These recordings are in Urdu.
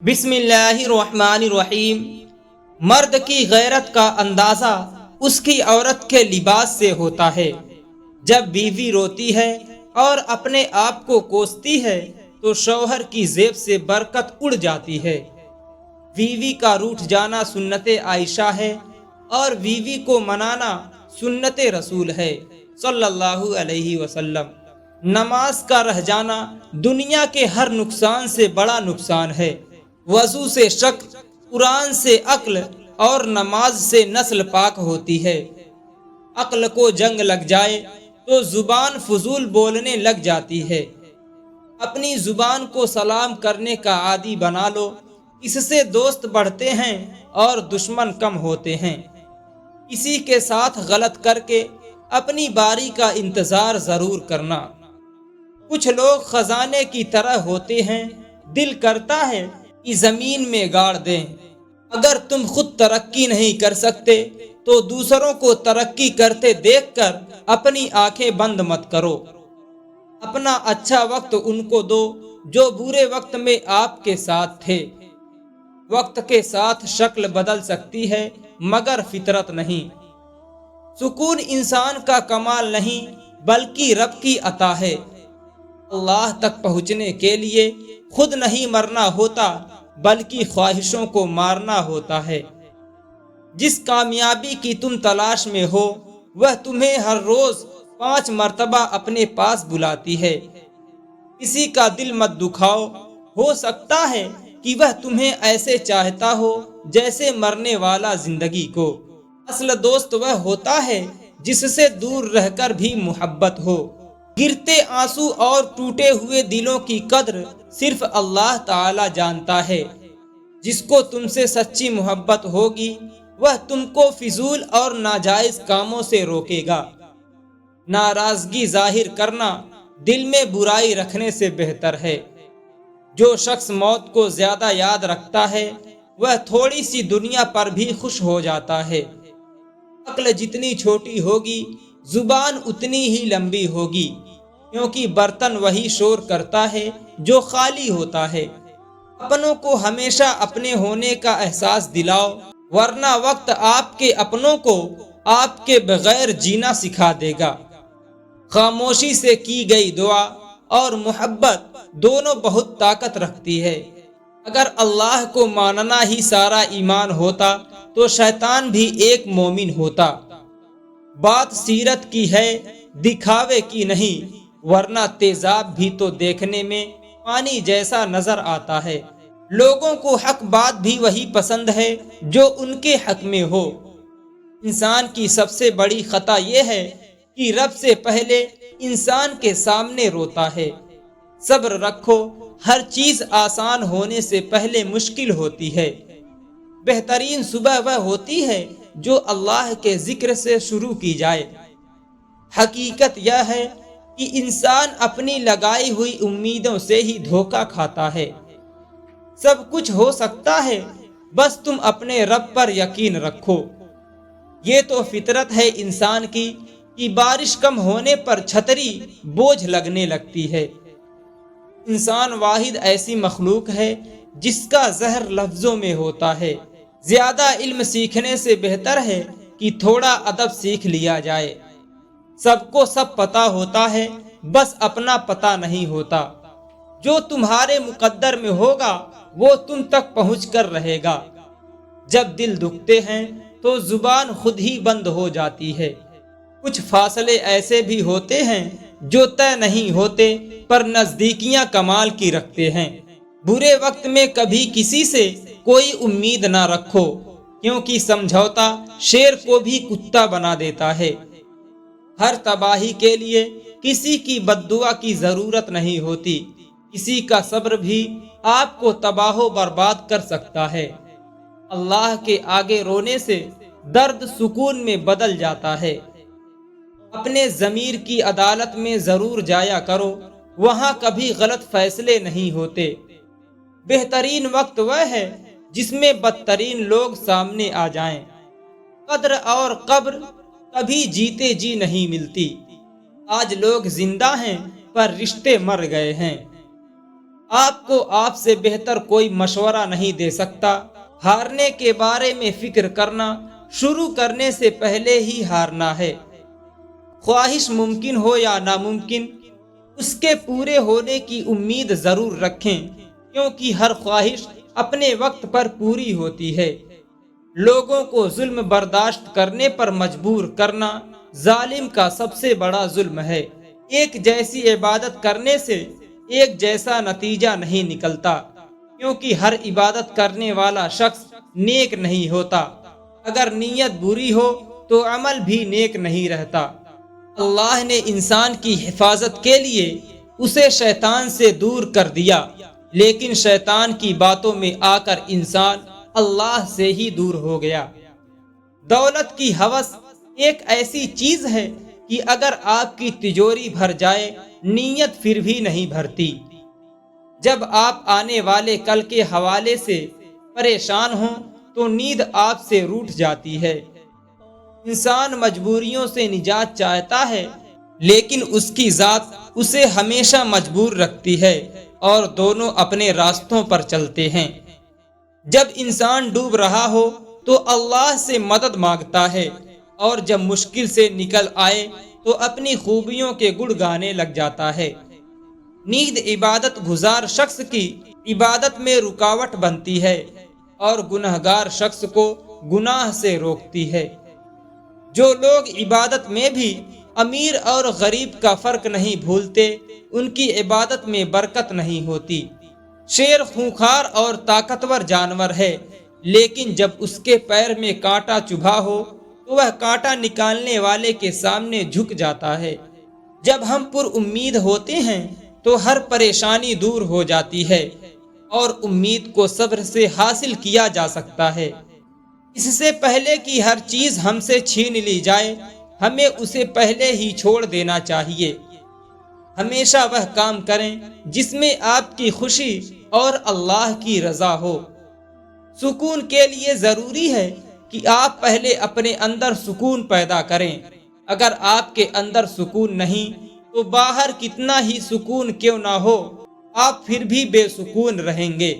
بسم اللہ الرحمن الرحیم۔ مرد کی غیرت کا اندازہ اس کی عورت کے لباس سے ہوتا ہے۔ جب بیوی روتی ہے اور اپنے آپ کو کوستی ہے تو شوہر کی جیب سے برکت اڑ جاتی ہے۔ بیوی کا روٹھ جانا سنت عائشہ ہے اور بیوی کو منانا سنت رسول ہے صلی اللہ علیہ وسلم۔ نماز کا رہ جانا دنیا کے ہر نقصان سے بڑا نقصان ہے۔ وضو سے شک، قرآن سے عقل اور نماز سے نسل پاک ہوتی ہے۔ عقل کو جنگ لگ جائے تو زبان فضول بولنے لگ جاتی ہے۔ اپنی زبان کو سلام کرنے کا عادی بنا لو، اس سے دوست بڑھتے ہیں اور دشمن کم ہوتے ہیں۔ کسی کے ساتھ غلط کر کے اپنی باری کا انتظار ضرور کرنا۔ کچھ لوگ خزانے کی طرح ہوتے ہیں، دل کرتا ہے کہ زمین میں گاڑ دیں۔ اگر تم خود ترقی نہیں کر سکتے تو دوسروں کو ترقی کرتے دیکھ کر اپنی آنکھیں بند مت کرو۔ اپنا اچھا وقت ان کو دو جو برے وقت میں آپ کے ساتھ تھے۔ وقت کے ساتھ شکل بدل سکتی ہے مگر فطرت نہیں۔ سکون انسان کا کمال نہیں بلکہ رب کی عطا ہے۔ اللہ تک پہنچنے کے لیے خود نہیں مرنا ہوتا بلکہ خواہشوں کو مارنا ہوتا ہے۔ جس کامیابی کی تم تلاش میں ہو وہ تمہیں ہر روز 5 مرتبہ اپنے پاس بلاتی ہے۔ کسی کا دل مت دکھاؤ، ہو سکتا ہے کہ وہ تمہیں ایسے چاہتا ہو جیسے مرنے والا زندگی کو۔ اصل دوست وہ ہوتا ہے جس سے دور رہ کر بھی محبت ہو۔ گرتے آنسو اور ٹوٹے ہوئے دلوں کی قدر صرف اللہ تعالی جانتا ہے۔ جس کو تم سے سچی محبت ہوگی وہ تم کو فضول اور ناجائز کاموں سے روکے گا۔ ناراضگی ظاہر کرنا دل میں برائی رکھنے سے بہتر ہے۔ جو شخص موت کو زیادہ یاد رکھتا ہے وہ تھوڑی سی دنیا پر بھی خوش ہو جاتا ہے۔ عقل جتنی چھوٹی ہوگی زبان اتنی ہی لمبی ہوگی، کیونکہ برتن وہی شور کرتا ہے جو خالی ہوتا ہے۔ اپنوں کو ہمیشہ اپنے ہونے کا احساس دلاؤ، ورنہ وقت آپ کے اپنوں کو آپ کے بغیر جینا سکھا دے گا۔ خاموشی سے کی گئی دعا اور محبت دونوں بہت طاقت رکھتی ہے۔ اگر اللہ کو ماننا ہی سارا ایمان ہوتا تو شیطان بھی ایک مومن ہوتا۔ بات سیرت کی ہے، دکھاوے کی نہیں، ورنہ تیزاب بھی تو دیکھنے میں پانی جیسا نظر آتا ہے۔ لوگوں کو حق بات بھی وہی پسند ہے جو ان کے حق میں ہو۔ انسان کی سب سے بڑی خطا یہ ہے کہ رب سے پہلے انسان کے سامنے روتا ہے۔ صبر رکھو، ہر چیز آسان ہونے سے پہلے مشکل ہوتی ہے۔ بہترین صبح وہ ہوتی ہے جو اللہ کے ذکر سے شروع کی جائے۔ حقیقت یہ ہے کہ انسان اپنی لگائی ہوئی امیدوں سے ہی دھوکہ کھاتا ہے۔ سب کچھ ہو سکتا ہے، بس تم اپنے رب پر یقین رکھو۔ یہ تو فطرت ہے انسان کی کہ بارش کم ہونے پر چھتری بوجھ لگنے لگتی ہے۔ انسان واحد ایسی مخلوق ہے جس کا زہر لفظوں میں ہوتا ہے۔ زیادہ علم سیکھنے سے بہتر ہے کہ تھوڑا ادب سیکھ لیا جائے۔ سب کو سب پتہ ہوتا ہے، بس اپنا پتہ نہیں ہوتا۔ جو تمہارے مقدر میں ہوگا وہ تم تک پہنچ کر رہے گا۔ جب دل دکھتے ہیں تو زبان خود ہی بند ہو جاتی ہے۔ کچھ فاصلے ایسے بھی ہوتے ہیں جو طے نہیں ہوتے پر نزدیکیاں کمال کی رکھتے ہیں۔ برے وقت میں کبھی کسی سے کوئی امید نہ رکھو، کیونکہ سمجھوتا شیر کو بھی کتا بنا دیتا ہے۔ ہر تباہی کے لیے کسی کی بد دعا کی ضرورت نہیں ہوتی، کسی کا صبر بھی آپ کو تباہ و برباد کر سکتا ہے۔ اللہ کے آگے رونے سے درد سکون میں بدل جاتا ہے۔ اپنے ضمیر کی عدالت میں ضرور جایا کرو، وہاں کبھی غلط فیصلے نہیں ہوتے۔ بہترین وقت وہ ہے جس میں بدترین لوگ سامنے آ جائیں۔ قدر اور قبر کبھی جیتے جی نہیں ملتی۔ آج لوگ زندہ ہیں پر رشتے مر گئے ہیں۔ آپ کو آپ سے بہتر کوئی مشورہ نہیں دے سکتا۔ ہارنے کے بارے میں فکر کرنا شروع کرنے سے پہلے ہی ہارنا ہے۔ خواہش ممکن ہو یا ناممکن، اس کے پورے ہونے کی امید ضرور رکھیں، کیونکہ ہر خواہش اپنے وقت پر پوری ہوتی ہے۔ لوگوں کو ظلم برداشت کرنے پر مجبور کرنا ظالم کا سب سے بڑا ظلم ہے۔ ایک جیسی عبادت کرنے سے ایک جیسا نتیجہ نہیں نکلتا، کیونکہ ہر عبادت کرنے والا شخص نیک نہیں ہوتا۔ اگر نیت بری ہو تو عمل بھی نیک نہیں رہتا۔ اللہ نے انسان کی حفاظت کے لیے اسے شیطان سے دور کر دیا، لیکن شیطان کی باتوں میں آ کر انسان اللہ سے ہی دور ہو گیا۔ دولت کی ہوس ایک ایسی چیز ہے کہ اگر آپ کی تجوری بھر جائے، نیت پھر بھی نہیں بھرتی۔ جب آپ آنے والے کل کے حوالے سے پریشان ہوں تو نیند آپ سے روٹھ جاتی ہے۔ انسان مجبوریوں سے نجات چاہتا ہے، لیکن اس کی ذات اسے ہمیشہ مجبور رکھتی ہے، اور دونوں اپنے راستوں پر چلتے ہیں۔ جب انسان ڈوب رہا ہو تو اللہ سے مدد مانگتا ہے، اور جب مشکل سے نکل آئے تو اپنی خوبیوں کے گڑ گانے لگ جاتا ہے۔ نیند عبادت گزار شخص کی عبادت میں رکاوٹ بنتی ہے، اور گنہگار شخص کو گناہ سے روکتی ہے۔ جو لوگ عبادت میں بھی امیر اور غریب کا فرق نہیں بھولتے، ان کی عبادت میں برکت نہیں ہوتی۔ شیر خونخوار اور طاقتور جانور ہے، لیکن جب اس کے پیر میں کانٹا چبھا ہو تو وہ کانٹا نکالنے والے کے سامنے جھک جاتا ہے۔ جب ہم پر امید ہوتے ہیں تو ہر پریشانی دور ہو جاتی ہے، اور امید کو صبر سے حاصل کیا جا سکتا ہے۔ اس سے پہلے کہ ہر چیز ہم سے چھین لی جائے، ہمیں اسے پہلے ہی چھوڑ دینا چاہیے۔ ہمیشہ وہ کام کریں جس میں آپ کی خوشی اور اللہ کی رضا ہو۔ سکون کے لیے ضروری ہے کہ آپ پہلے اپنے اندر سکون پیدا کریں۔ اگر آپ کے اندر سکون نہیں تو باہر کتنا ہی سکون کیوں نہ ہو، آپ پھر بھی بے سکون رہیں گے۔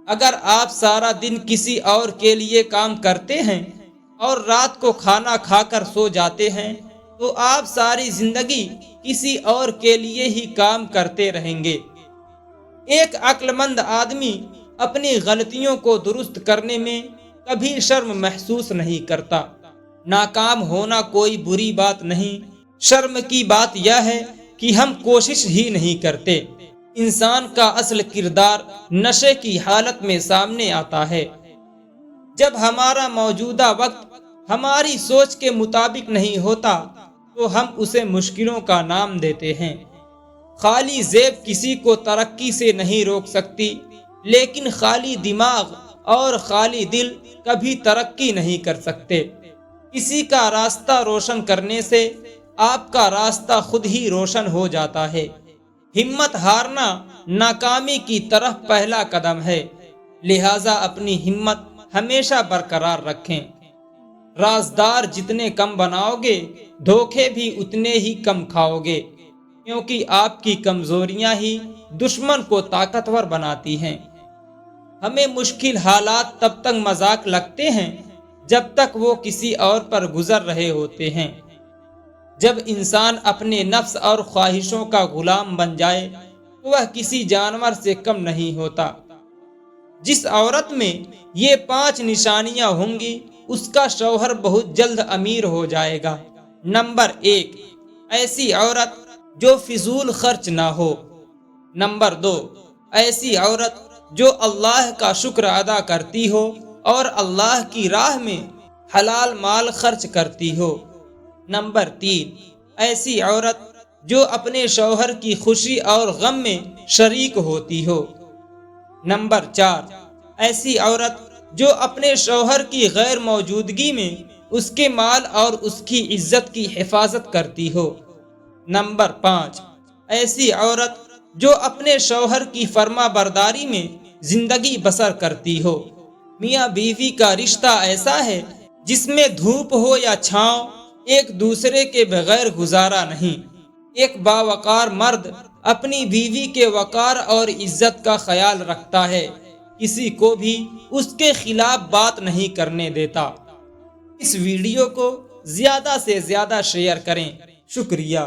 اگر آپ سارا دن کسی اور کے لیے کام کرتے ہیں اور رات کو کھانا کھا کر سو جاتے ہیں تو آپ ساری زندگی کسی اور کے لیے ہی کام کرتے رہیں گے۔ ایک عقل مند آدمی اپنی غلطیوں کو درست کرنے میں کبھی شرم محسوس نہیں کرتا۔ ناکام ہونا کوئی بری بات نہیں، شرم کی بات یہ ہے کہ ہم کوشش ہی نہیں کرتے۔ انسان کا اصل کردار نشے کی حالت میں سامنے آتا ہے۔ جب ہمارا موجودہ وقت ہماری سوچ کے مطابق نہیں ہوتا تو ہم اسے مشکلوں کا نام دیتے ہیں۔ خالی جیب کسی کو ترقی سے نہیں روک سکتی، لیکن خالی دماغ اور خالی دل کبھی ترقی نہیں کر سکتے۔ کسی کا راستہ روشن کرنے سے آپ کا راستہ خود ہی روشن ہو جاتا ہے۔ ہمت ہارنا ناکامی کی طرف پہلا قدم ہے، لہذا اپنی ہمت ہمیشہ برقرار رکھیں۔ رازدار جتنے کم بناؤ گے، دھوکے بھی اتنے ہی کم کھاؤ گے، کیونکہ آپ کی کمزوریاں ہی دشمن کو طاقتور بناتی ہیں۔ ہمیں مشکل حالات تب تک مذاق لگتے ہیں جب تک وہ کسی اور پر گزر رہے ہوتے ہیں۔ جب انسان اپنے نفس اور خواہشوں کا غلام بن جائے تو وہ کسی جانور سے کم نہیں ہوتا۔ جس عورت میں یہ 5 نشانیاں ہوں گی، اس کا شوہر بہت جلد امیر ہو جائے گا۔ نمبر 1، ایسی عورت جو فضول خرچ نہ ہو۔ نمبر 2، ایسی عورت جو اللہ کا شکر ادا کرتی ہو اور اللہ کی راہ میں حلال مال خرچ کرتی ہو۔ نمبر 3، ایسی عورت جو اپنے شوہر کی خوشی اور غم میں شریک ہوتی ہو۔ نمبر 4، ایسی عورت جو اپنے شوہر کی غیر موجودگی میں اس کے مال اور اس کی عزت کی حفاظت کرتی ہو۔ نمبر 5، ایسی عورت جو اپنے شوہر کی فرما برداری میں زندگی بسر کرتی ہو۔ میاں بیوی کا رشتہ ایسا ہے جس میں دھوپ ہو یا چھاؤں ایک دوسرے کے بغیر گزارا نہیں۔ ایک باوقار مرد اپنی بیوی کے وقار اور عزت کا خیال رکھتا ہے، کسی کو بھی اس کے خلاف بات نہیں کرنے دیتا۔ اس ویڈیو کو زیادہ سے زیادہ شیئر کریں۔ شکریہ۔